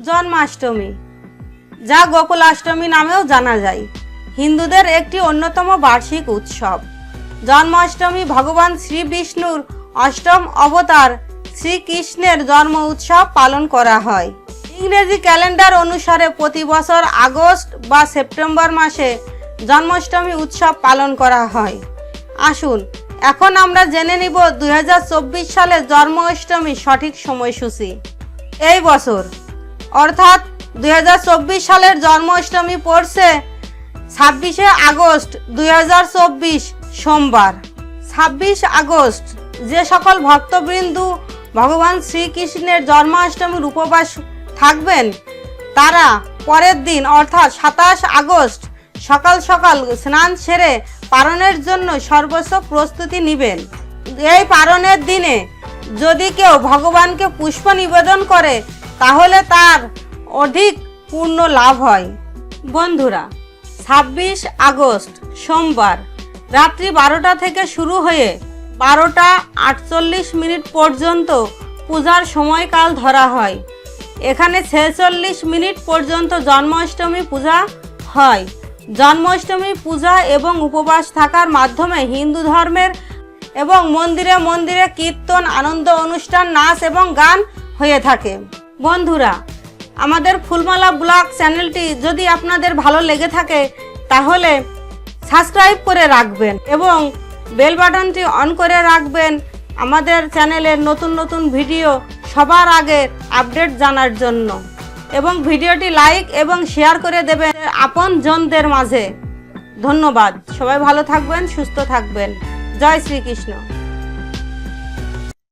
জন্মাষ্টমী, যা গোকুলাষ্টমী নামেও জানা যায়, হিন্দুদের একটি অন্যতম বার্ষিক উৎসব। জন্মাষ্টমী ভগবান শ্রী বিষ্ণুর অষ্টম অবতার শ্রীকৃষ্ণের জন্ম উৎসব পালন করা হয়। ইংরেজি ক্যালেন্ডার অনুসারে প্রতি বছর আগস্ট বা সেপ্টেম্বর মাসে জন্মাষ্টমী উৎসব পালন করা হয়। আসুন এখন আমরা জেনে নিব 2024 সালের জন্মাষ্টমীর সঠিক সময়সূচি। এই বছর অর্থাৎ 2024 সালের জন্মাষ্টমী পড়ছে 26শে আগস্ট 2024 সোমবার। 26 আগস্ট যে সকল ভক্তবৃন্দু ভগবান শ্রীকৃষ্ণের জন্মাষ্টমীর উপবাস থাকবেন তারা পরের দিন অর্থাৎ 27 আগস্ট সকাল সকাল স্নান সেরে পারণের জন্য সর্বোচ্চ প্রস্তুতি নেবেন। এই পারণের দিনে যদি কেউ ভগবানকে পুষ্প নিবেদন করে তাহলে তার অধিক পূর্ণ লাভ হয়। বন্ধুরা, 26 আগস্ট সোমবার রাত্রি 12টা থেকে শুরু হয়ে 12টা 48 পর্যন্ত পূজার সময়কাল ধরা হয়। এখানে 46 মিনিট পর্যন্ত জন্মাষ্টমী পূজা হয়। জন্মাষ্টমী পূজা এবং উপবাস থাকার মাধ্যমে হিন্দু ধর্মের এবং মন্দিরে মন্দিরে কীর্তন, আনন্দ অনুষ্ঠান, নাচ এবং গান হয়ে থাকে। বন্ধুরা, আমাদের ফুলমালা ব্লগ চ্যানেলটি যদি আপনাদের ভালো লেগে থাকে তাহলে সাবস্ক্রাইব করে রাখবেন এবং বেল বাটনটি অন করে রাখবেন আমাদের চ্যানেলের নতুন নতুন ভিডিও সবার আগে আপডেট জানার জন্য, এবং ভিডিওটি লাইক এবং শেয়ার করে দেবেন আপনজনদের মাঝে। ধন্যবাদ। সবাই ভালো থাকবেন, সুস্থ থাকবেন। জয় শ্রীকৃষ্ণ।